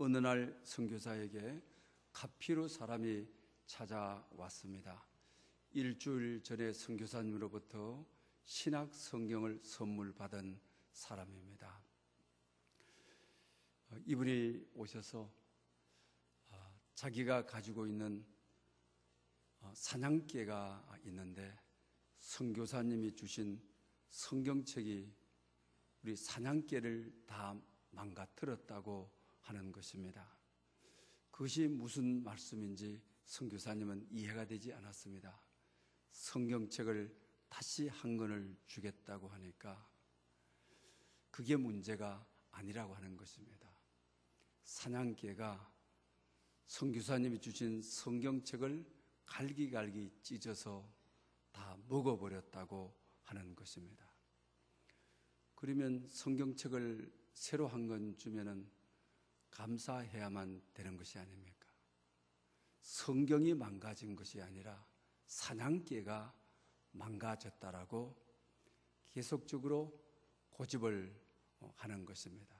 어느 날 선교사에게 카피로 사람이 찾아왔습니다. 일주일 전에 선교사님으로부터 신학 성경을 선물 받은 사람입니다. 이분이 오셔서 자기가 가지고 있는 사냥개가 있는데 선교사님이 주신 성경책이 우리 사냥개를 다 망가뜨렸다고 하는 것입니다. 그것이 무슨 말씀인지 선교사님은 이해가 되지 않았습니다. 성경책을 다시 한 권을 주겠다고 하니까 그게 문제가 아니라고 하는 것입니다. 사냥개가 선교사님이 주신 성경책을 갈기갈기 찢어서 다 먹어버렸다고 하는 것입니다. 그러면 성경책을 새로 한 권 주면은 감사해야만 되는 것이 아닙니까? 성경이 망가진 것이 아니라 사냥개가 망가졌다라고 계속적으로 고집을 하는 것입니다.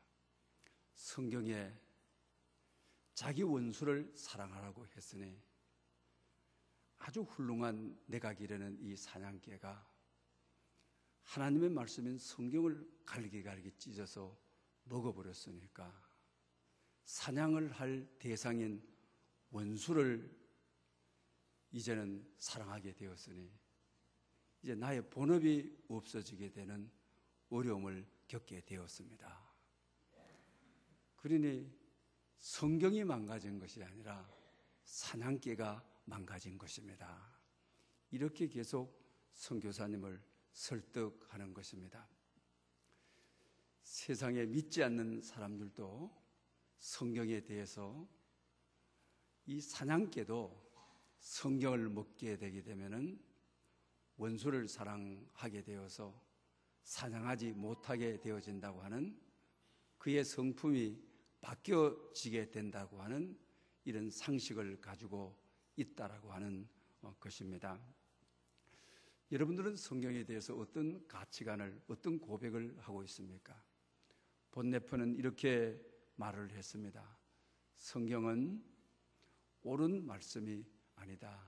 성경에 자기 원수를 사랑하라고 했으니 아주 훌륭한 내각이라는 이 사냥개가 하나님의 말씀인 성경을 갈기갈기 찢어서 먹어버렸으니까 사냥을 할 대상인 원수를 이제는 사랑하게 되었으니 이제 나의 본업이 없어지게 되는 어려움을 겪게 되었습니다. 그러니 성경이 망가진 것이 아니라 사냥개가 망가진 것입니다. 이렇게 계속 선교사님을 설득하는 것입니다. 세상에 믿지 않는 사람들도 성경에 대해서 이 사냥개도 성경을 먹게 되게 되면은 원수를 사랑하게 되어서 사냥하지 못하게 되어진다고 하는 그의 성품이 바뀌어지게 된다고 하는 이런 상식을 가지고 있다라고 하는 것입니다. 여러분들은 성경에 대해서 어떤 가치관을, 어떤 고백을 하고 있습니까? 본네프는 이렇게 말을 했습니다. 성경은 옳은 말씀이 아니다.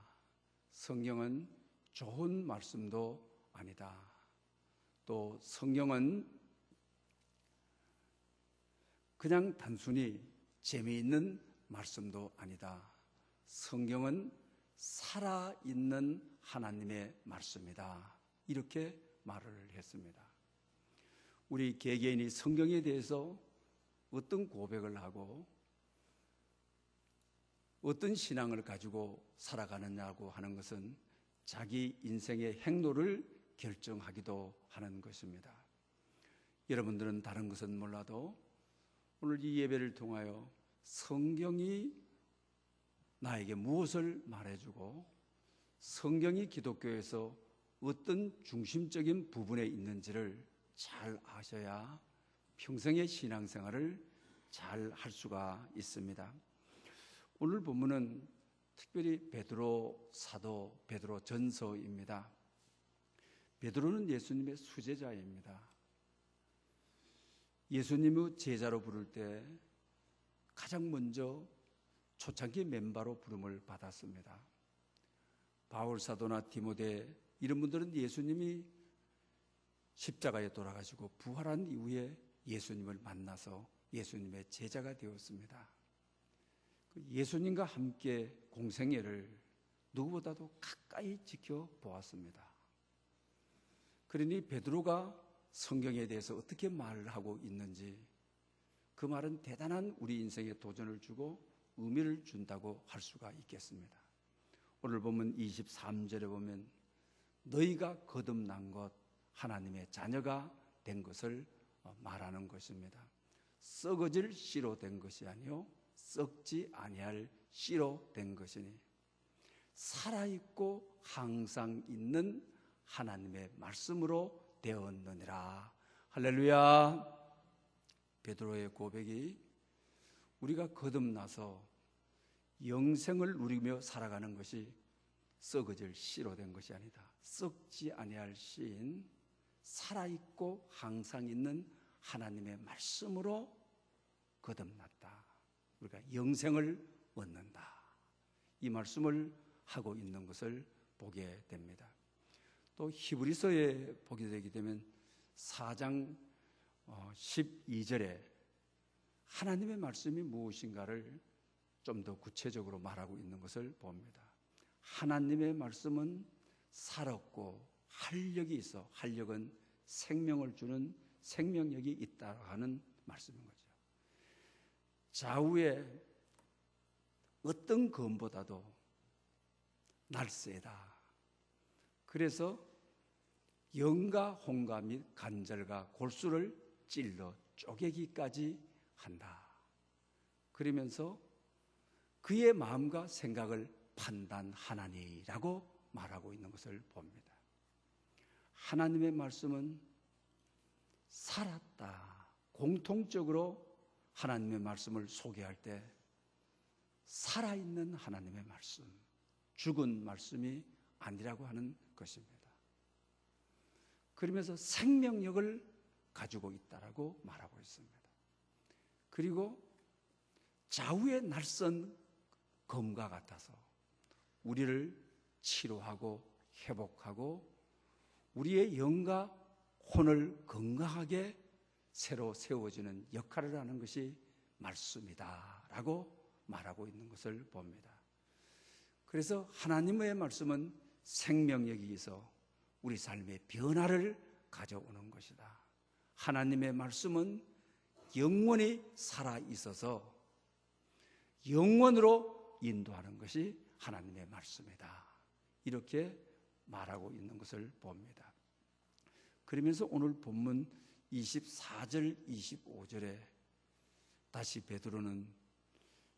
성경은 좋은 말씀도 아니다. 또 성경은 그냥 단순히 재미있는 말씀도 아니다. 성경은 살아있는 하나님의 말씀이다. 이렇게 말을 했습니다. 우리 개개인이 성경에 대해서 어떤 고백을 하고 어떤 신앙을 가지고 살아가느냐고 하는 것은 자기 인생의 행로를 결정하기도 하는 것입니다. 여러분들은 다른 것은 몰라도 오늘 이 예배를 통하여 성경이 나에게 무엇을 말해주고 성경이 기독교에서 어떤 중심적인 부분에 있는지를 잘 아셔야 평생의 신앙생활을 잘 할 수가 있습니다. 오늘 본문은 특별히 베드로 사도, 베드로 전서입니다. 베드로는 예수님의 수제자입니다. 예수님의 제자로 부를 때 가장 먼저 초창기 멤버로 부름을 받았습니다. 바울 사도나 디모데 이런 분들은 예수님이 십자가에 돌아가시고 부활한 이후에 예수님을 만나서 예수님의 제자가 되었습니다. 예수님과 함께 공생애를 누구보다도 가까이 지켜보았습니다. 그러니 베드로가 성경에 대해서 어떻게 말을 하고 있는지 그 말은 대단한 우리 인생에 도전을 주고 의미를 준다고 할 수가 있겠습니다. 오늘 보면 23절에 보면 너희가 거듭난 것 하나님의 자녀가 된 것을 말하는 것입니다. 썩어질 씨로 된 것이 아니요 썩지 아니할 씨로 된 것이니 살아있고 항상 있는 하나님의 말씀으로 되었느니라. 할렐루야. 베드로의 고백이 우리가 거듭나서 영생을 누리며 살아가는 것이 썩어질 씨로 된 것이 아니다. 썩지 아니할 씨인 살아있고 항상 있는 하나님의 말씀으로 거듭났다. 우리가 영생을 얻는다. 이 말씀을 하고 있는 것을 보게 됩니다. 또 히브리서에 보게 되게 되면 4장 12절에 하나님의 말씀이 무엇인가를 좀 더 구체적으로 말하고 있는 것을 봅니다. 하나님의 말씀은 살았고 활력이 있어. 활력은 생명을 주는 생명력이 있다고 하는 말씀인 거죠. 좌우에 어떤 검보다도 날쌔다. 그래서 영과 홍과 및 관절과 골수를 찔러 쪼개기까지 한다. 그러면서 그의 마음과 생각을 판단하나니라고 말하고 있는 것을 봅니다. 하나님의 말씀은 살았다. 공통적으로 하나님의 말씀을 소개할 때 살아있는 하나님의 말씀, 죽은 말씀이 아니라고 하는 것입니다. 그러면서 생명력을 가지고 있다라고 말하고 있습니다. 그리고 좌우의 날선 검과 같아서 우리를 치료하고 회복하고 우리의 영과 혼을 건강하게 새로 세워지는 역할을 하는 것이 말씀이다라고 말하고 있는 것을 봅니다. 그래서 하나님의 말씀은 생명력이 있어 우리 삶의 변화를 가져오는 것이다. 하나님의 말씀은 영원히 살아 있어서 영원으로 인도하는 것이 하나님의 말씀이다. 이렇게 말하고 있는 것을 봅니다. 그러면서 오늘 본문 24절, 25절에 다시 베드로는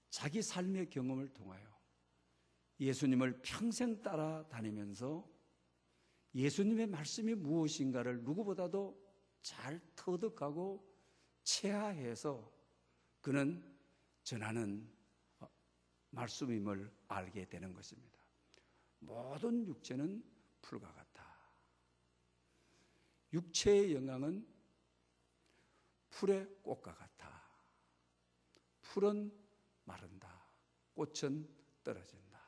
자기 삶의 경험을 통하여 예수님을 평생 따라다니면서 예수님의 말씀이 무엇인가를 누구보다도 잘 터득하고 체화해서 그는 전하는 말씀임을 알게 되는 것입니다. 모든 육체는 풀과 같다. 육체의 영광은 풀의 꽃과 같아. 풀은 마른다. 꽃은 떨어진다.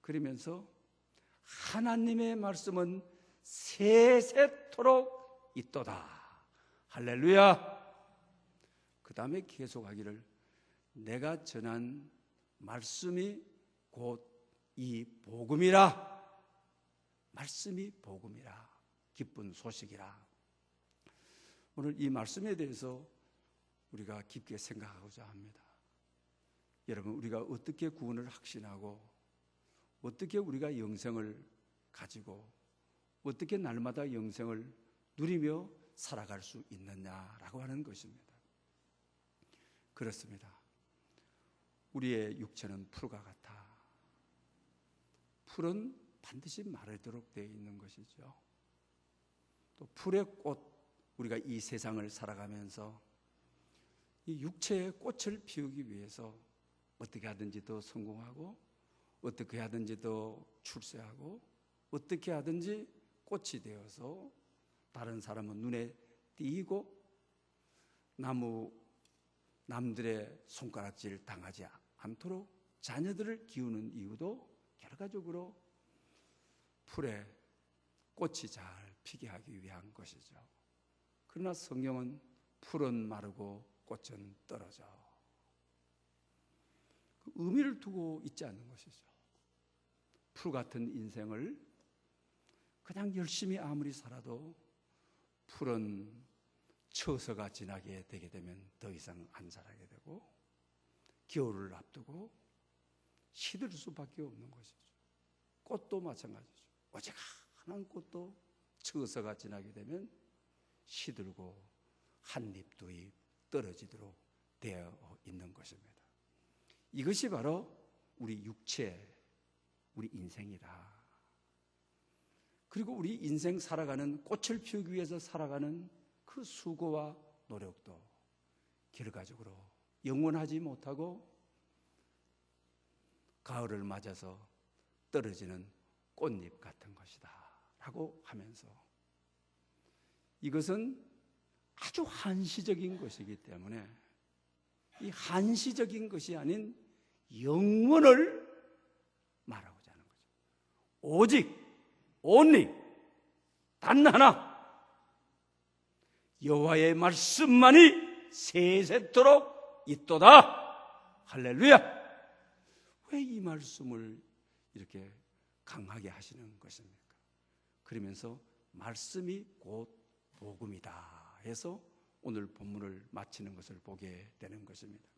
그러면서 하나님의 말씀은 세세토록 있도다. 할렐루야. 그 다음에 계속하기를 내가 전한 말씀이 곧 이 복음이라. 말씀이 복음이라. 기쁜 소식이라. 오늘 이 말씀에 대해서 우리가 깊게 생각하고자 합니다. 여러분, 우리가 어떻게 구원을 확신하고 어떻게 우리가 영생을 가지고 어떻게 날마다 영생을 누리며 살아갈 수 있느냐라고 하는 것입니다. 그렇습니다. 우리의 육체는 풀과 같아. 풀은 반드시 마르도록 되어 있는 것이죠. 또 풀의 꽃, 우리가 이 세상을 살아가면서 이 육체의 꽃을 피우기 위해서 어떻게 하든지 더 성공하고 어떻게 하든지 더 출세하고 어떻게 하든지 꽃이 되어서 다른 사람은 눈에 띄고 남들의 손가락질 당하지 않도록 자녀들을 키우는 이유도 결과적으로 풀에 꽃이 잘 피게 하기 위한 것이죠. 그러나 성경은 풀은 마르고 꽃은 떨어져. 그 의미를 두고 있지 않는 것이죠. 풀 같은 인생을 그냥 열심히 아무리 살아도 풀은 처서가 지나게 되게 되면 더 이상 안 자라게 되고 겨울을 앞두고 시들 수밖에 없는 것이죠. 꽃도 마찬가지죠. 어지간한 꽃도 처서가 지나게 되면 시들고 한 잎 두 잎 떨어지도록 되어 있는 것입니다. 이것이 바로 우리 육체, 우리 인생이다. 그리고 우리 인생 살아가는 꽃을 피우기 위해서 살아가는 그 수고와 노력도 결과적으로 영원하지 못하고 가을을 맞아서 떨어지는 꽃잎 같은 것이다 라고 하면서 이것은 아주 한시적인 것이기 때문에 이 한시적인 것이 아닌 영원을 말하고자 하는 거죠. 오직 only 단 하나 여호와의 말씀만이 세세토록 있도다. 할렐루야. 왜 이 말씀을 이렇게 강하게 하시는 것입니까? 그러면서 말씀이 곧 복음이다 해서 오늘 본문을 마치는 것을 보게 되는 것입니다.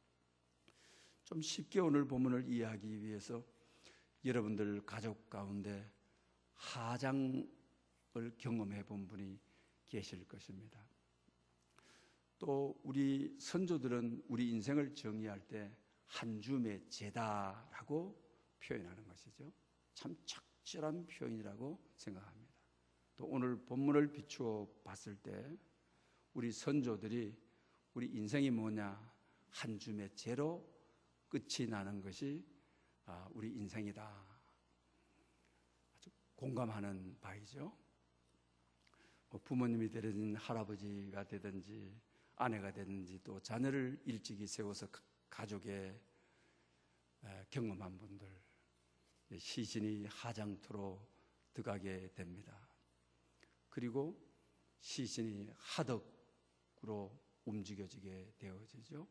좀 쉽게 오늘 본문을 이해하기 위해서 여러분들 가족 가운데 하장을 경험해 본 분이 계실 것입니다. 또 우리 선조들은 우리 인생을 정의할 때 한 줌의 제다라고 표현하는 것이죠. 참 적절한 표현이라고 생각합니다. 또 오늘 본문을 비추어 봤을 때 우리 선조들이 우리 인생이 뭐냐, 한 줌의 재로 끝이 나는 것이 우리 인생이다. 아주 공감하는 바이죠. 부모님이 되든 할아버지가 되든지 아내가 되든지 또 자녀를 일찍이 세워서 가족에 경험한 분들 시신이 하장토로 들어가게 됩니다. 그리고 시신이 하덕으로 움직여지게 되어지죠.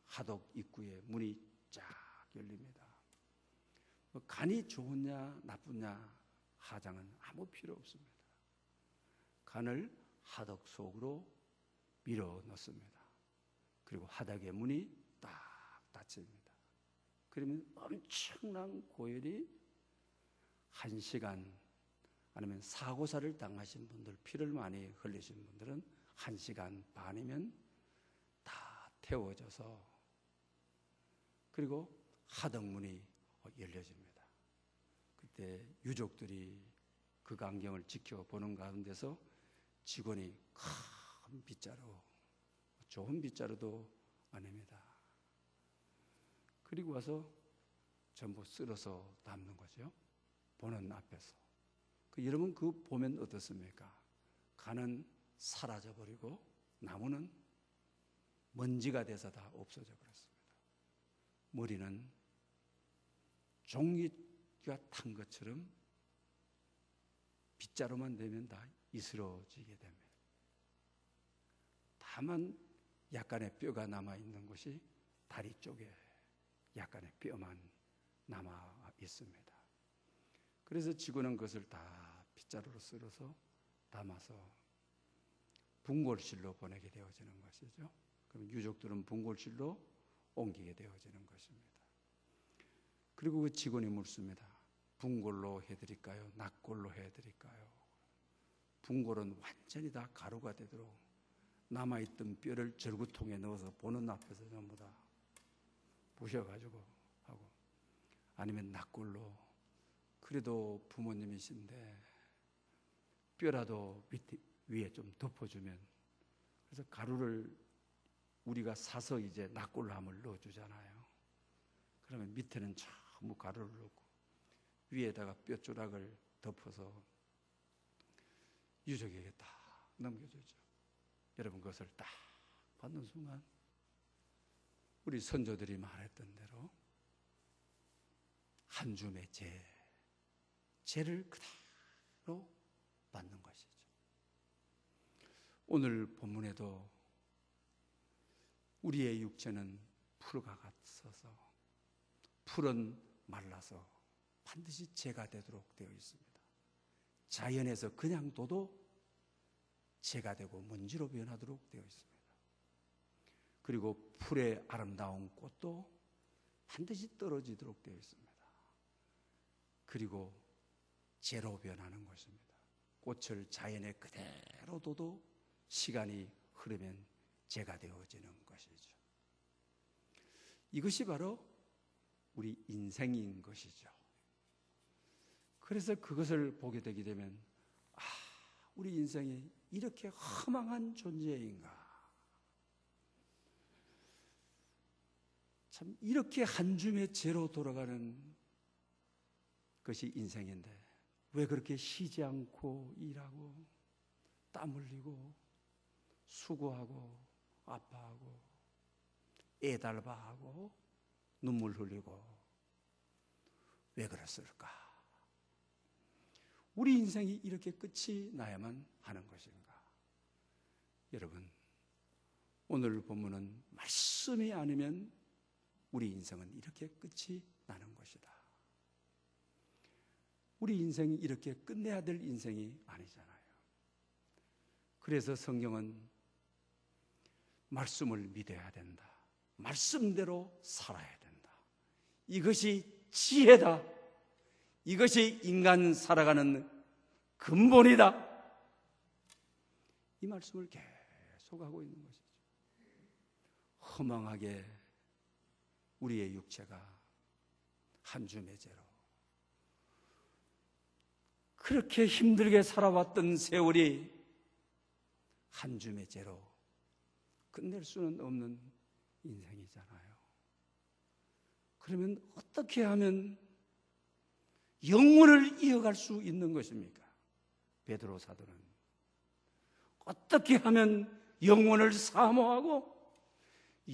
하덕 입구에 문이 쫙 열립니다. 간이 좋으냐 나쁘냐 하장은 아무 필요 없습니다. 간을 하덕 속으로 밀어 넣습니다. 그리고 하덕의 문이 딱 닫힙니다. 그러면 엄청난 고열이 1시간 아니면 사고사를 당하신 분들, 피를 많이 흘리신 분들은 1시간 반이면 다 태워져서 그리고 하덕문이 열려집니다. 그때 유족들이 그 광경을 지켜보는 가운데서 직원이 큰 빗자루, 좋은 빗자루도 아닙니다. 그리고 와서 전부 쓸어서 담는 거죠. 보는 앞에서. 여러분 그 보면 어떻습니까? 간은 사라져버리고 나무는 먼지가 돼서 다 없어져 버렸습니다. 머리는 종이가 탄 것처럼 빗자루만 되면 다 이스러지게 됩니다. 다만 약간의 뼈가 남아있는 것이 다리 쪽에 약간의 뼈만 남아 있습니다. 그래서 직원은 그것을 다 빗자루로 쓸어서 담아서 분골실로 보내게 되어지는 것이죠. 그럼 유족들은 분골실로 옮기게 되어지는 것입니다. 그리고 그 직원이 묻습니다. 분골로 해드릴까요? 낙골로 해드릴까요? 분골은 완전히 다 가루가 되도록 남아있던 뼈를 절구통에 넣어서 보는 앞에서 전부 다 부셔가지고 하고, 아니면 낙골로. 그래도 부모님이신데 뼈라도 밑에 위에 좀 덮어주면, 그래서 가루를 우리가 사서 이제 낙골함을 넣어주잖아요. 그러면 밑에는 전부 가루를 넣고 위에다가 뼈조각을 덮어서 유족에게 딱 넘겨주죠. 여러분 그것을 딱 받는 순간 우리 선조들이 말했던 대로 한 줌의 죄를 그대로 받는 것이죠. 오늘 본문에도 우리의 육체는 풀과 같아서 풀은 말라서 반드시 죄가 되도록 되어 있습니다. 자연에서 그냥 둬도 죄가 되고 먼지로 변하도록 되어 있습니다. 그리고 풀의 아름다운 꽃도 반드시 떨어지도록 되어 있습니다. 그리고 죄로 변하는 것입니다. 꽃을 자연에 그대로 둬도 시간이 흐르면 죄가 되어지는 것이죠. 이것이 바로 우리 인생인 것이죠. 그래서 그것을 보게 되게 되면 우리 인생이 이렇게 허망한 존재인가, 참 이렇게 한 줌의 죄로 돌아가는 것이 인생인데 왜 그렇게 쉬지 않고 일하고 땀 흘리고 수고하고 아파하고 애달바하고 눈물 흘리고 왜 그랬을까? 우리 인생이 이렇게 끝이 나야만 하는 것인가? 여러분, 오늘 본문은 말씀이 아니면 우리 인생은 이렇게 끝이 나는 것이다. 우리 인생이 이렇게 끝내야 될 인생이 아니잖아요. 그래서 성경은 말씀을 믿어야 된다. 말씀대로 살아야 된다. 이것이 지혜다. 이것이 인간 살아가는 근본이다. 이 말씀을 계속 하고 있는 것이죠. 허망하게 우리의 육체가 한 주 매제로 그렇게 힘들게 살아왔던 세월이 한 주 매제로 끝낼 수는 없는 인생이잖아요. 그러면 어떻게 하면 영혼을 이어갈 수 있는 것입니까? 베드로 사도는 어떻게 하면 영혼을 사모하고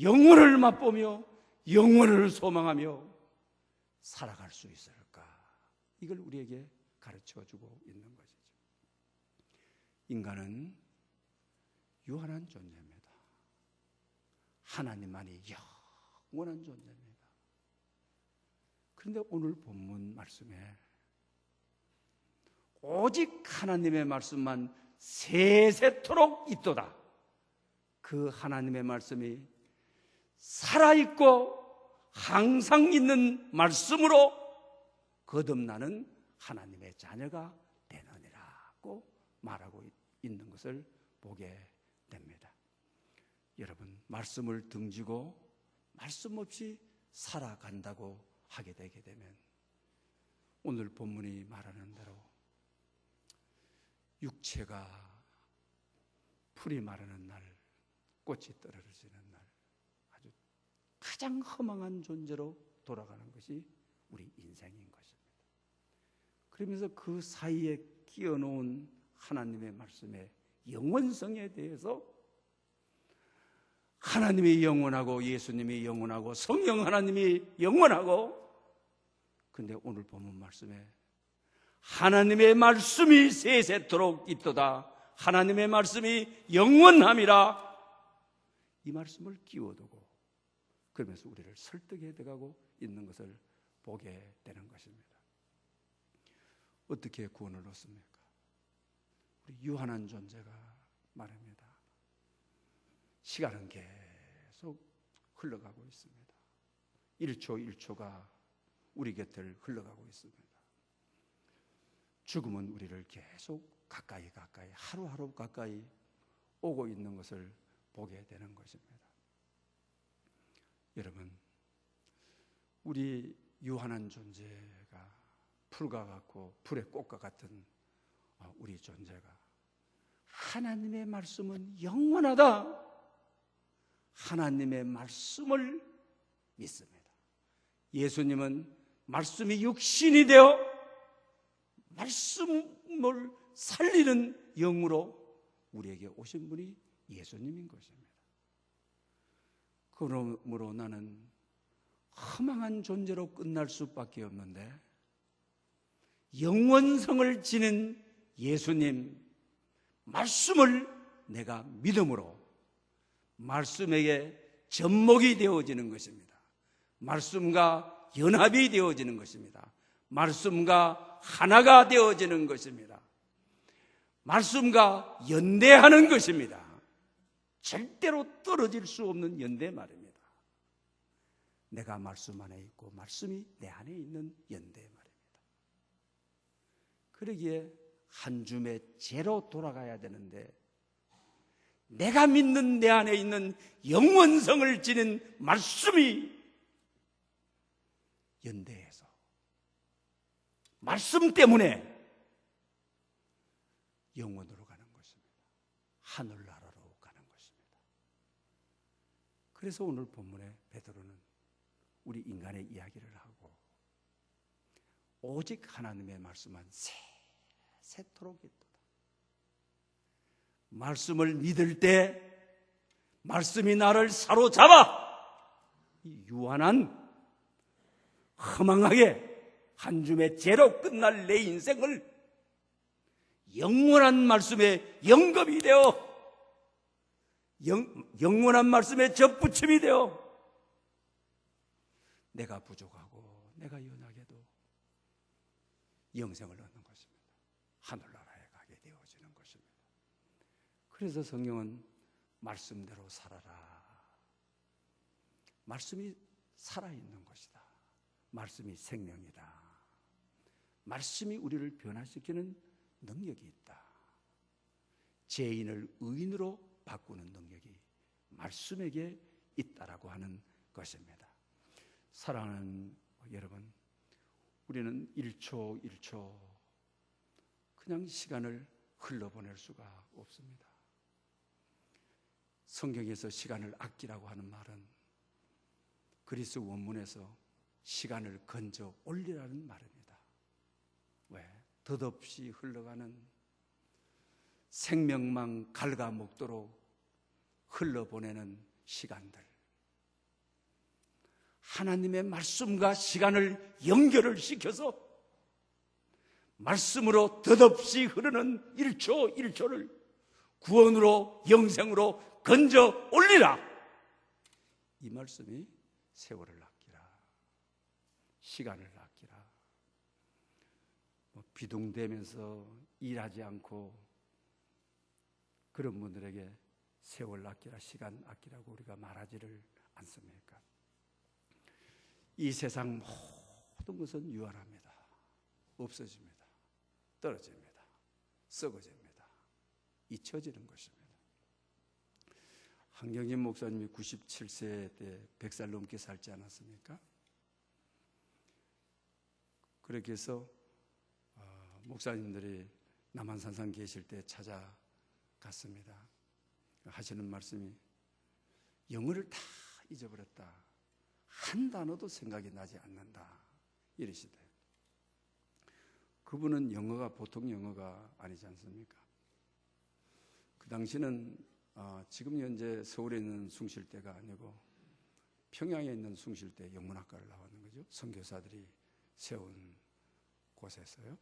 영혼을 맛보며 영혼을 소망하며 살아갈 수 있을까? 이걸 우리에게 가르쳐주고 있는 것이죠. 인간은 유한한 존재입니다. 하나님만이 영원한 존재입니다. 그런데 오늘 본문 말씀에 오직 하나님의 말씀만 세세토록 있도다. 그 하나님의 말씀이 살아있고 항상 있는 말씀으로 거듭나는 하나님의 자녀가 되느니라고 말하고 있는 것을 보게 됩니다. 여러분, 말씀을 등지고 말씀 없이 살아간다고 하게 되게 되면 오늘 본문이 말하는 대로 육체가 풀이 마르는 날, 꽃이 떨어지는 날, 아주 가장 허망한 존재로 돌아가는 것이 우리 인생인 것입니다. 그러면서 그 사이에 끼워놓은 하나님의 말씀의 영원성에 대해서 하나님이 영원하고 예수님이 영원하고 성령 하나님이 영원하고, 그런데 오늘 본문 말씀에 하나님의 말씀이 세세토록 있도다. 하나님의 말씀이 영원함이라. 이 말씀을 끼워두고 그러면서 우리를 설득해 들어가고 있는 것을 보게 되는 것입니다. 어떻게 구원을 얻습니까? 우리 유한한 존재가 말입니다. 시간은 계속 흘러가고 있습니다. 1초 1초가 우리 곁을 흘러가고 있습니다. 죽음은 우리를 계속 가까이 하루하루 가까이 오고 있는 것을 보게 되는 것입니다. 여러분, 우리 유한한 존재가 풀과 같고 풀의 꽃과 같은 우리 존재가 하나님의 말씀은 영원하다. 하나님의 말씀을 믿습니다. 예수님은 말씀이 육신이 되어 말씀을 살리는 영으로 우리에게 오신 분이 예수님인 것입니다. 그러므로 나는 허망한 존재로 끝날 수밖에 없는데 영원성을 지닌 예수님 말씀을 내가 믿음으로 말씀에게 접목이 되어지는 것입니다. 말씀과 연합이 되어지는 것입니다. 말씀과 하나가 되어지는 것입니다. 말씀과 연대하는 것입니다. 절대로 떨어질 수 없는 연대 말입니다. 내가 말씀 안에 있고 말씀이 내 안에 있는 연대 말입니다. 그러기에 한 줌의 죄로 돌아가야 되는데 내가 믿는 내 안에 있는 영원성을 지닌 말씀이 연대해서 말씀 때문에 영원으로 가는 것입니다. 하늘나라로 가는 것입니다. 그래서 오늘 본문에 베드로는 우리 인간의 이야기를 하고 오직 하나님의 말씀만 세세토록 있도다. 말씀을 믿을 때 말씀이 나를 사로잡아 이 유한한 허망하게 한 줌의 죄로 끝날 내 인생을 영원한 말씀에 영겁이 되어 영원한 말씀에 접붙임이 되어 내가 부족하고 내가 연약해도 영생을 얻는 것입니다. 하늘나라에 가게 되어지는 것입니다. 그래서 성경은 말씀대로 살아라. 말씀이 살아있는 것이다. 말씀이 생명이다. 말씀이 우리를 변화시키는 능력이 있다. 죄인을 의인으로 바꾸는 능력이 말씀에게 있다라고 하는 것입니다. 사랑하는 여러분, 우리는 1초 1초 그냥 시간을 흘러보낼 수가 없습니다. 성경에서 시간을 아끼라고 하는 말은 그리스 원문에서 시간을 건져 올리라는 말입니다. 왜? 덧없이 흘러가는 생명망 갉아먹도록 흘러보내는 시간들, 하나님의 말씀과 시간을 연결을 시켜서 말씀으로 덧없이 흐르는 1초 1초를 구원으로 영생으로 건져 올리라. 이 말씀이 세월을 아끼라, 시간을 아끼라, 비둥대면서 일하지 않고 그런 분들에게 세월 아끼라, 시간 아끼라고 우리가 말하지를 않습니까? 이 세상 모든 것은 유한합니다. 없어집니다. 떨어집니다. 썩어집니다. 잊혀지는 것입니다. 한경진 목사님이 97세 때 100살 넘게 살지 않았습니까? 그렇게 해서 목사님들이 남한산상 계실 때 찾아갔습니다. 하시는 말씀이 영어를 다 잊어버렸다. 한 단어도 생각이 나지 않는다. 이러시대. 그분은 영어가 보통 영어가 아니지 않습니까? 그 당시는 지금 현재 서울에 있는 숭실대가 아니고 평양에 있는 숭실대 영문학과를 나왔는 거죠. 선교사들이 세운 곳에서요.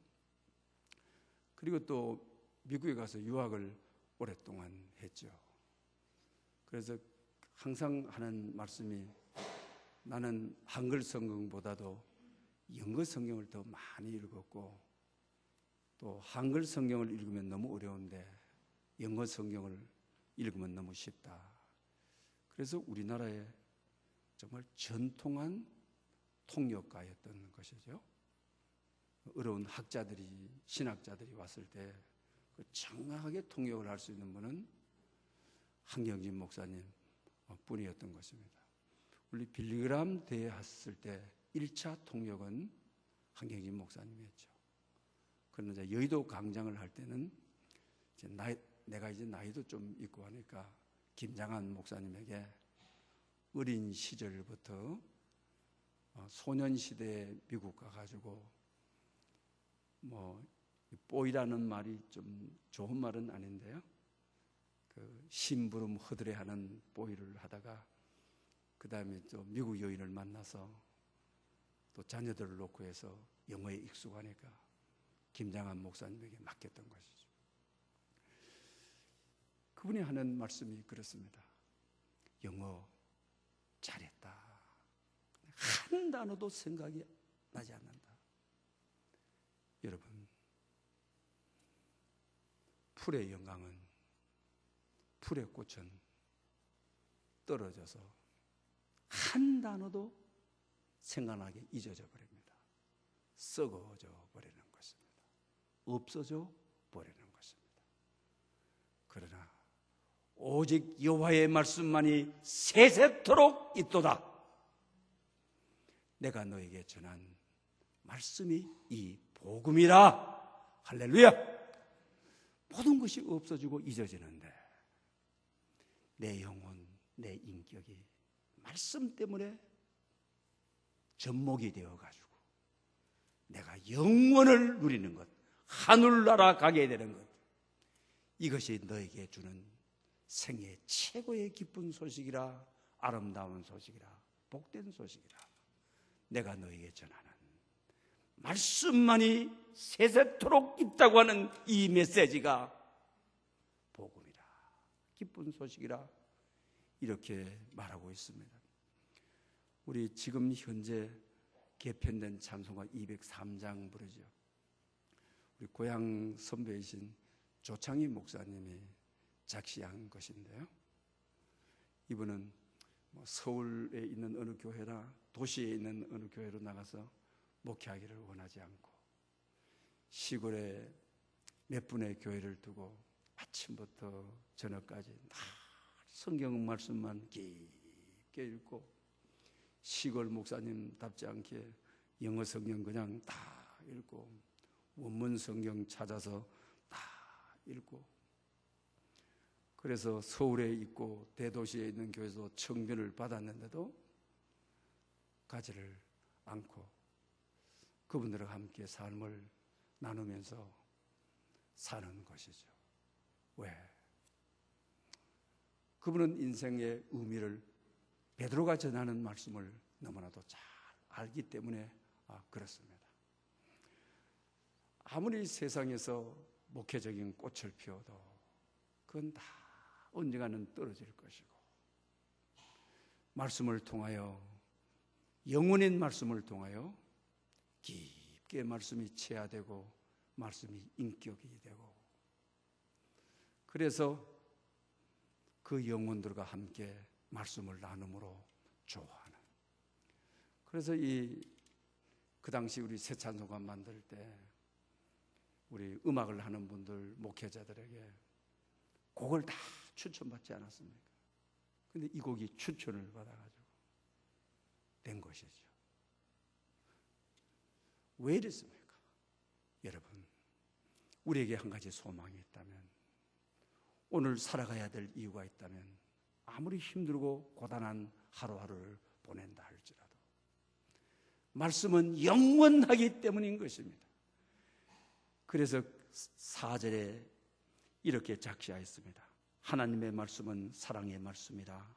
그리고 또 미국에 가서 유학을 오랫동안 했죠. 그래서 항상 하는 말씀이 나는 한글 성경보다도 영어 성경을 더 많이 읽었고 또 한글 성경을 읽으면 너무 어려운데 영어 성경을 읽으면 너무 쉽다. 그래서 우리나라에 정말 전통한 통역가였던 것이죠. 어려운 학자들이, 신학자들이 왔을 때 그 정확하게 통역을 할 수 있는 분은 한경진 목사님 뿐이었던 것입니다. 우리 빌리그람 대회 했을 때 1차 통역은 한경진 목사님이었죠. 그런데 여의도 강장을 할 때는 이제 내가 이제 나이도 좀 있고 하니까 김장한 목사님에게 어린 시절부터 소년시대에 미국 가가지고 뽀이라는 말이 좀 좋은 말은 아닌데요. 그 심부름 허드레하는 뽀이를 하다가 그 다음에 또 미국 여인을 만나서 또 자녀들을 놓고 해서 영어에 익숙하니까 김장한 목사님에게 맡겼던 것이죠. 그분이 하는 말씀이 그렇습니다. 영어 잘했다. 한 단어도 생각이 나지 않는다. 여러분, 풀의 영광은, 풀의 꽃은 떨어져서 한 단어도 생각나게 잊어져 버립니다. 썩어져 버리는 것입니다. 없어져 버리는 것입니다. 그러나 오직 여호와의 말씀만이 세세토록 있도다. 내가 너에게 전한 말씀이 이 복음이라. 할렐루야. 모든 것이 없어지고 잊어지는데 내 영혼, 내 인격이 말씀 때문에 접목이 되어가지고 내가 영원을 누리는 것, 하늘나라 가게 되는 것, 이것이 너에게 주는 생애 최고의 기쁜 소식이라, 아름다운 소식이라 복된 소식이라. 내가 너에게 전하는 말씀만이 세세토록 있다고 하는 이 메시지가 복음이라, 기쁜 소식이라, 이렇게 말하고 있습니다. 우리 지금 현재 개편된 찬송가 203장 부르죠. 우리 고향 선배이신 조창희 목사님이 작시한 것인데요. 이분은 서울에 있는 어느 교회나 도시에 있는 어느 교회로 나가서 목회하기를 원하지 않고 시골에 몇 분의 교회를 두고 아침부터 저녁까지 다 성경 말씀만 깊게 읽고, 시골 목사님답지 않게 영어 성경 그냥 다 읽고 원문 성경 찾아서 다 읽고, 그래서 서울에 있고 대도시에 있는 교회에서 청년을 받았는데도 가지를 않고 그분들과 함께 삶을 나누면서 사는 것이죠. 왜? 그분은 인생의 의미를 베드로가 전하는 말씀을 너무나도 잘 알기 때문에 그렇습니다. 아무리 세상에서 목회적인 꽃을 피워도 그건 다 언젠가는 떨어질 것이고, 말씀을 통하여, 영혼인 말씀을 통하여 깊게 말씀이 체화되고 말씀이 인격이 되고, 그래서 그 영혼들과 함께 말씀을 나눔으로 좋아하는. 그래서 그 당시 우리 새 찬송가 만들 때 우리 음악을 하는 분들, 목회자들에게 곡을 다 추천받지 않았습니까? 근데 이 곡이 추천을 받아가지고 된 것이죠. 왜 이랬습니까? 여러분, 우리에게 한 가지 소망이 있다면, 오늘 살아가야 될 이유가 있다면, 아무리 힘들고 고단한 하루하루를 보낸다 할지라도 말씀은 영원하기 때문인 것입니다. 그래서 4절에 이렇게 작시하였습니다. 하나님의 말씀은 사랑의 말씀이라.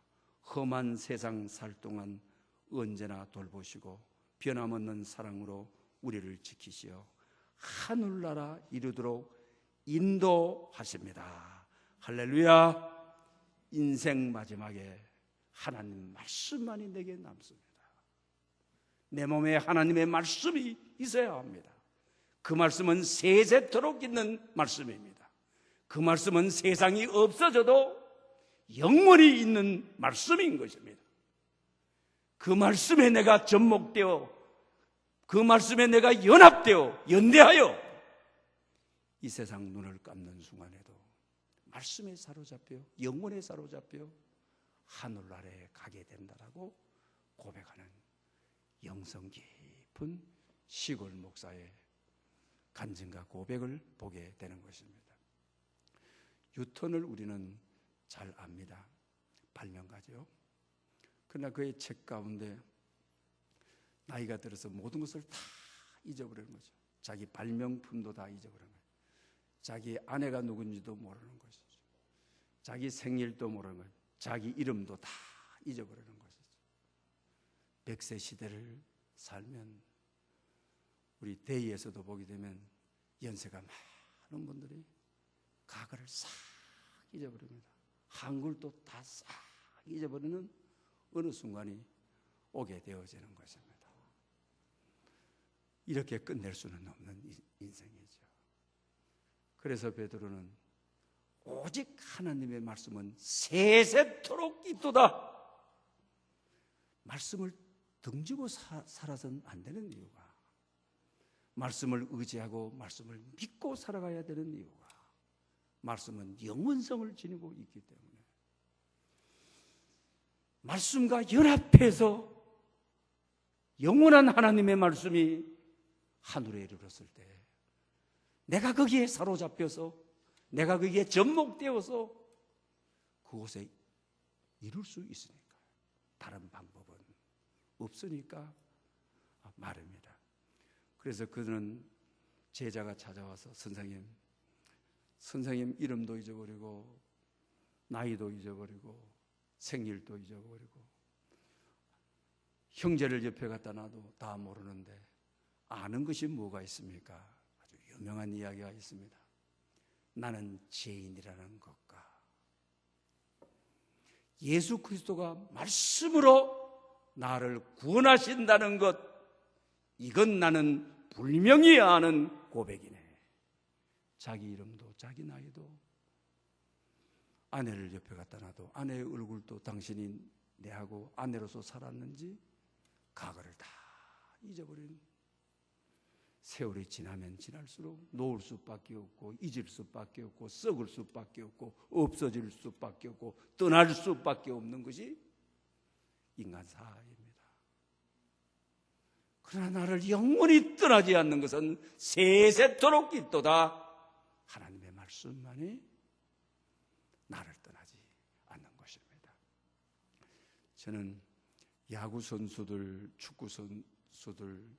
험한 세상 살 동안 언제나 돌보시고 변함없는 사랑으로 우리를 지키시어 하늘나라 이루도록 인도하십니다. 할렐루야. 인생 마지막에 하나님 말씀만이 내게 남습니다. 내 몸에 하나님의 말씀이 있어야 합니다. 그 말씀은 세세토록 있는 말씀입니다. 그 말씀은 세상이 없어져도 영원히 있는 말씀인 것입니다. 그 말씀에 내가 접목되어, 그 말씀에 내가 연합되어, 연대하여 이 세상 눈을 감는 순간에도 말씀에 사로잡혀, 영혼에 사로잡혀 하늘나라에 가게 된다라고 고백하는 영성 깊은 시골 목사의 간증과 고백을 보게 되는 것입니다. 유턴을 우리는 잘 압니다. 발명가죠. 그러나 그의 책 가운데 나이가 들어서 모든 것을 다 잊어버리는 거죠. 자기 발명품도 다 잊어버리는 거죠. 자기 아내가 누군지도 모르는 것이죠. 자기 생일도 모르는 거죠. 자기 이름도 다 잊어버리는 것이죠. 100세 시대를 살면 우리 대의에서도 보게 되면 연세가 많은 분들이 과거를 싹 잊어버립니다. 한글도 다 싹 잊어버리는 어느 순간이 오게 되어지는 것입니다. 이렇게 끝낼 수는 없는 인생이죠. 그래서 베드로는 오직 하나님의 말씀은 세세토록 있도다. 말씀을 등지고 살아서는 안 되는 이유가, 말씀을 의지하고 말씀을 믿고 살아가야 되는 이유가, 말씀은 영원성을 지니고 있기 때문에 말씀과 연합해서 영원한 하나님의 말씀이 하늘에 이르렀을 때 내가 거기에 사로잡혀서, 내가 거기에 접목되어서 그곳에 이룰 수 있으니까, 다른 방법은 없으니까 말입니다. 그래서 그는 제자가 찾아와서 선생님 이름도 잊어버리고 나이도 잊어버리고 생일도 잊어버리고 형제를 옆에 갖다 놔도 다 모르는데 아는 것이 뭐가 있습니까? 아주 유명한 이야기가 있습니다. 나는 죄인이라는 것과 예수 그리스도가 말씀으로 나를 구원하신다는 것, 이건 나는 분명히 아는 고백이네. 자기 이름도 자기 나이도 아내를 옆에 갖다 놔도 아내의 얼굴도 당신이 내하고 아내로서 살았는지 과거를 다 잊어버린, 세월이 지나면 지날수록 놓을 수밖에 없고 잊을 수밖에 없고 썩을 수밖에 없고 없어질 수밖에 없고 떠날 수밖에 없는 것이 인간사입니다. 그러나 나를 영원히 떠나지 않는 것은 세세토록 있도다. 하나님의 말씀만이 나를 떠나지 않는 것입니다. 저는 야구 선수들, 축구 선수들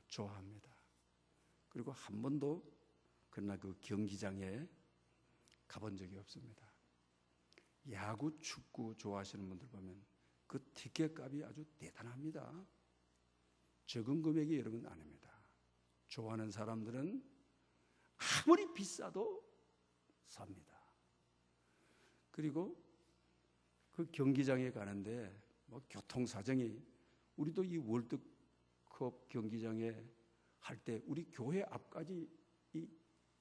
좋아합니다. 그리고 한 번도 그러나 그 경기장에 가본 적이 없습니다. 야구, 축구 좋아하시는 분들 보면 그 티켓 값이 아주 대단합니다. 적은 금액이 여러분 아닙니다. 좋아하는 사람들은 아무리 비싸도 삽니다. 그리고 그 경기장에 가는데 뭐 교통사정이, 우리도 이 월드컵 경기장에 할 때 우리 교회 앞까지 이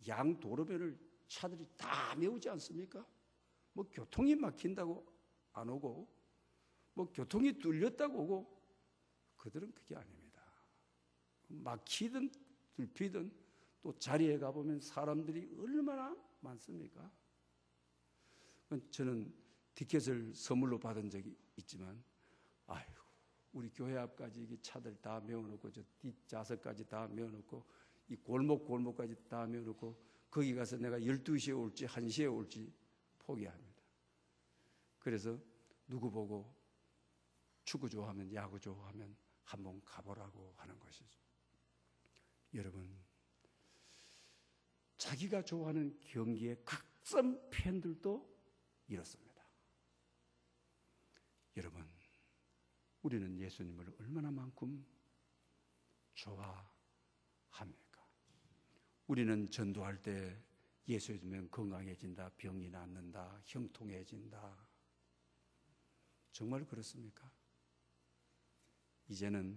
양 도로변을 차들이 다 메우지 않습니까? 뭐 교통이 막힌다고 안 오고 뭐 교통이 뚫렸다고 오고, 그들은 그게 아닙니다. 막히든 뚫히든 또 자리에 가보면 사람들이 얼마나 많습니까? 저는 티켓을 선물로 받은 적이 있지만, 아이고, 우리 교회 앞까지 차들 다 메워놓고 저 뒷좌석까지 다 메워놓고 이 골목까지 다 메워놓고 거기 가서 내가 12시에 올지 1시에 올지 포기합니다. 그래서 누구 보고 축구 좋아하면, 야구 좋아하면 한번 가보라고 하는 것이죠. 여러분, 자기가 좋아하는 경기의 극성 팬들도 이렇습니다. 여러분, 우리는 예수님을 얼마나 만큼 좋아합니까? 우리는 전도할 때 예수 믿으면 건강해진다, 병이 낫는다, 형통해진다. 정말 그렇습니까? 이제는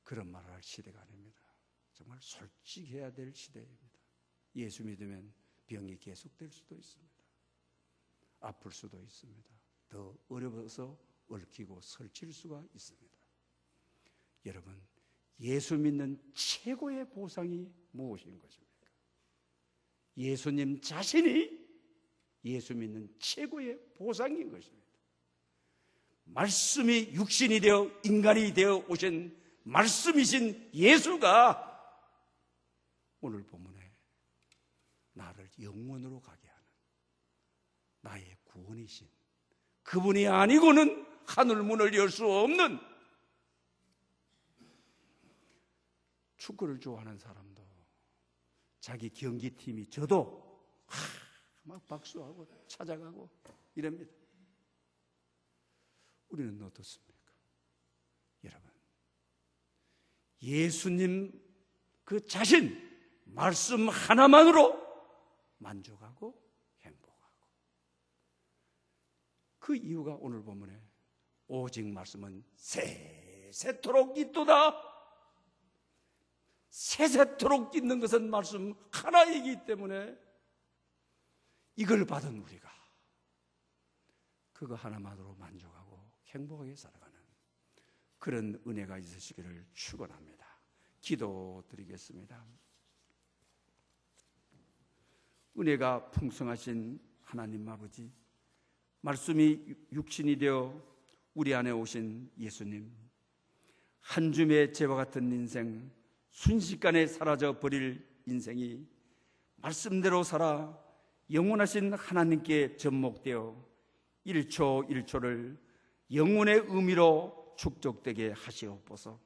그런 말을 할 시대가 아닙니다. 정말 솔직해야 될 시대입니다. 예수 믿으면 병이 계속될 수도 있습니다. 아플 수도 있습니다. 더 어려워서 얽히고 설칠 수가 있습니다. 여러분, 예수 믿는 최고의 보상이 무엇인 것입니까? 예수님 자신이 예수 믿는 최고의 보상인 것입니다. 말씀이 육신이 되어 인간이 되어 오신 말씀이신 예수가 오늘 본문에 나를 영원으로 가게 하는 나의 구원이신 그분이 아니고는 하늘 문을 열 수 없는, 축구를 좋아하는 사람도 자기 경기팀이 져도 막 박수하고 찾아가고 이럽니다. 우리는 어떻습니까? 여러분, 예수님 그 자신 말씀 하나만으로 만족하고 행복하고, 그 이유가 오늘 본문에 오직 말씀은 세세토록 있도다. 세세토록 있는 것은 말씀 하나이기 때문에 이걸 받은 우리가 그거 하나만으로 만족하고 행복하게 살아가는 그런 은혜가 있으시기를 축원합니다. 기도드리겠습니다. 은혜가 풍성하신 하나님 아버지, 말씀이 육신이 되어 우리 안에 오신 예수님, 한 줌의 재와 같은 인생, 순식간에 사라져 버릴 인생이 말씀대로 살아 영원하신 하나님께 접목되어 1초 1초를 영혼의 의미로 축적되게 하시옵소서.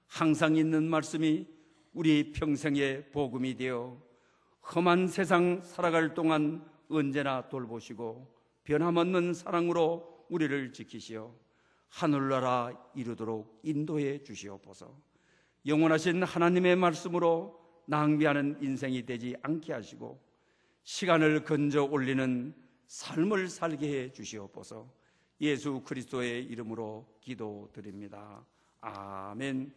항상 있는 말씀이 우리 평생의 복음이 되어 험한 세상 살아갈 동안 언제나 돌보시고 변함없는 사랑으로 우리를 지키시어 하늘나라 이루도록 인도해 주시옵소서. 영원하신 하나님의 말씀으로 낭비하는 인생이 되지 않게 하시고 시간을 건져 올리는 삶을 살게 해 주시옵소서. 예수 그리스도의 이름으로 기도드립니다. 아멘.